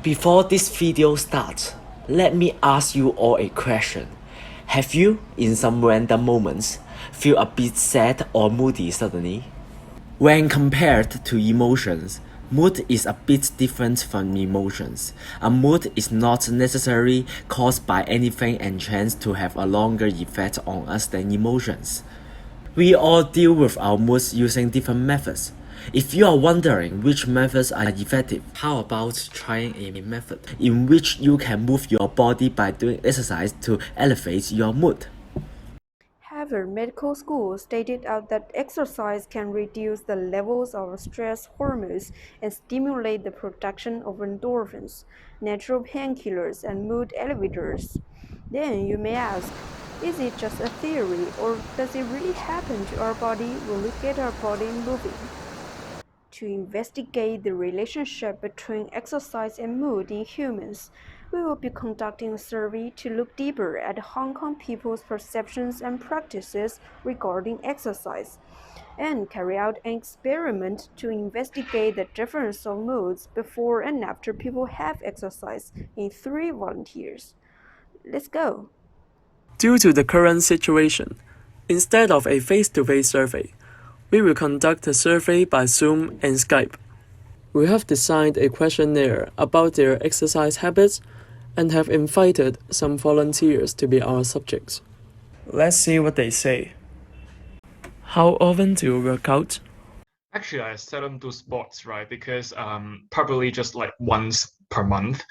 Before this video starts, let me ask you all a question. Have you, in some random moments, feel a bit sad or moody suddenly? When compared to emotions, mood is a bit different from emotions. A mood is not necessarily caused by anything and tends to have a longer effect on us than emotions. We all deal with our moods using different methods. If you are wondering which methods are effective, how about trying a method in which you can move your body by doing exercise to elevate your mood? Harvard Medical School stated out that exercise can reduce the levels of stress hormones and stimulate the production of endorphins, natural painkillers, and mood elevators. Then you may ask, is it just a theory, or does it really happen to our body when we get our body moving? To investigate the relationship between exercise and mood in humans, we will be conducting a survey to look deeper at Hong Kong people's perceptions and practices regarding exercise, and carry out an experiment to investigate the difference of moods before and after people have exercised in 3 volunteers. Let's go! Due to the current situation, instead of a face-to-face survey, we will conduct a survey by Zoom and Skype. We have designed a questionnaire about their exercise habits and have invited some volunteers to be our subjects. Let's see what they say. How often do you work out? Actually, I seldom do sports, right? Because probably just like once per month.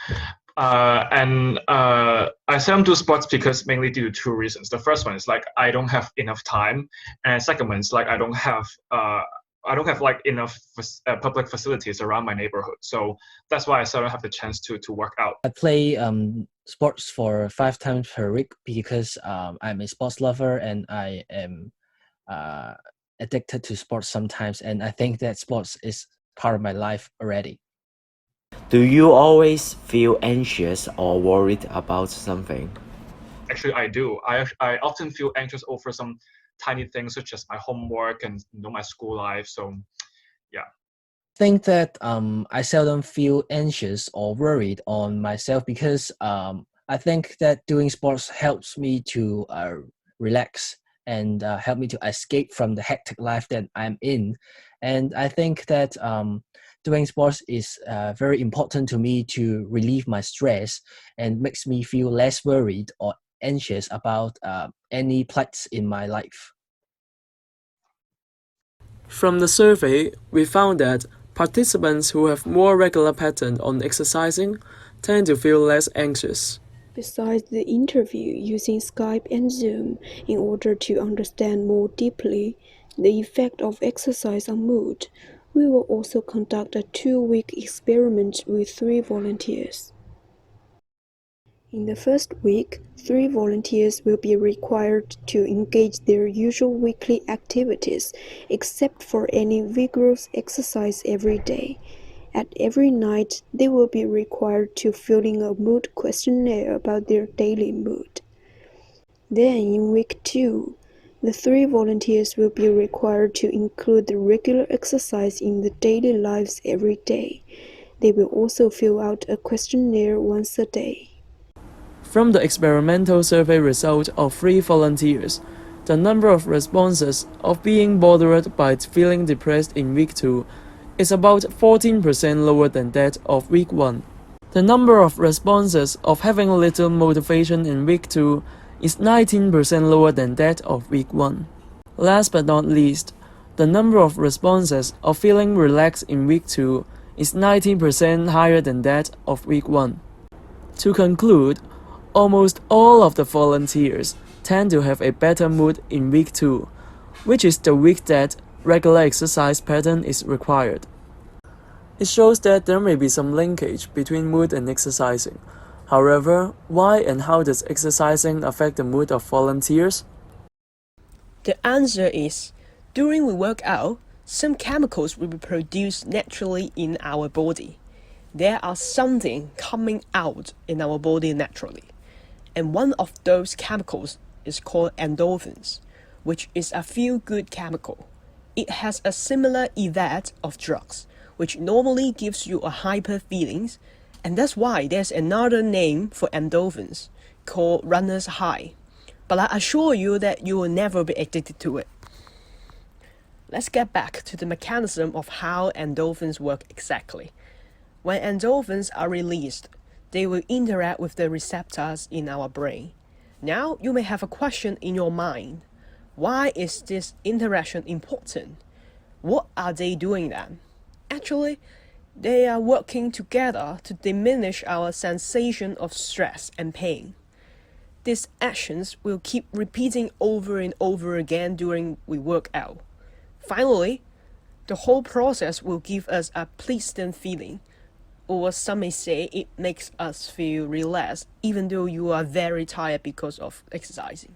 I seldom do sports because mainly due to 2 reasons. The first one is like I don't have enough time, and second one is like I don't have like enough public facilities around my neighborhood. So that's why I seldom have the chance to work out. I play sports for 5 times per week because I'm a sports lover and I am addicted to sports sometimes, and I think that sports is part of my life already. Do you always feel anxious or worried about something? Actually, I do. I often feel anxious over some tiny things such as my homework and my school life. So, yeah. I think that I seldom feel anxious or worried on myself because I think that doing sports helps me to relax and help me to escape from the hectic life that I'm in. And I think that doing sports is very important to me to relieve my stress and makes me feel less worried or anxious about any plights in my life. From the survey, we found that participants who have more regular pattern on exercising tend to feel less anxious. Besides the interview using Skype and Zoom in order to understand more deeply the effect of exercise on mood, we will also conduct a 2-week experiment with 3 volunteers. In the first week, 3 volunteers will be required to engage their usual weekly activities, except for any vigorous exercise every day. At every night, they will be required to fill in a mood questionnaire about their daily mood. Then, in week 2, the 3 volunteers will be required to include the regular exercise in the daily lives every day. They will also fill out a questionnaire once a day. From the experimental survey result of 3 volunteers, the number of responses of being bothered by feeling depressed in week 2 is about 14% lower than that of week 1. The number of responses of having little motivation in week 2 is 19% lower than that of week 1. Last but not least, the number of responses of feeling relaxed in week 2 is 19% higher than that of week 1. To conclude, almost all of the volunteers tend to have a better mood in week 2, which is the week that regular exercise pattern is required. It shows that there may be some linkage between mood and exercising. However, why and how does exercising affect the mood of volunteers? The answer is, during we work out, some chemicals will be produced naturally in our body. There are something coming out in our body naturally. And one of those chemicals is called endorphins, which is a feel-good chemical. It has a similar effect of drugs, which normally gives you a hyper feelings, And that's why there's another name for endorphins called runner's high. But I assure you that you will never be addicted to it. Let's get back to the mechanism of how endorphins work exactly. When endorphins are released, they will interact with the receptors in our brain. Now you may have a question in your mind. Why is this interaction important? What are they doing then? Actually, they are working together to diminish our sensation of stress and pain. These actions will keep repeating over and over again during we work out. Finally, the whole process will give us a pleasant feeling, or some may say it makes us feel relaxed even though you are very tired because of exercising.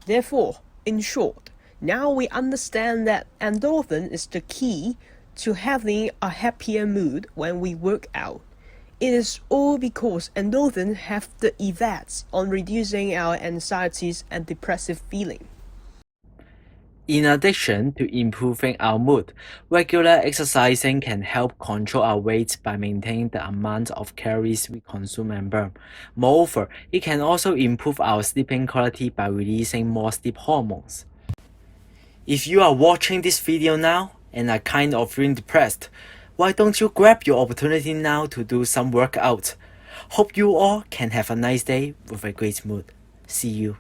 Therefore, in short, now we understand that endorphin is the key to having a happier mood when we work out. It is all because endorphins have the effects on reducing our anxieties and depressive feeling. In addition to improving our mood, regular exercising can help control our weight by maintaining the amount of calories we consume and burn. Moreover, it can also improve our sleeping quality by releasing more sleep hormones. If you are watching this video now and are kind of feeling depressed, why don't you grab your opportunity now to do some workout? Hope you all can have a nice day with a great mood. See you.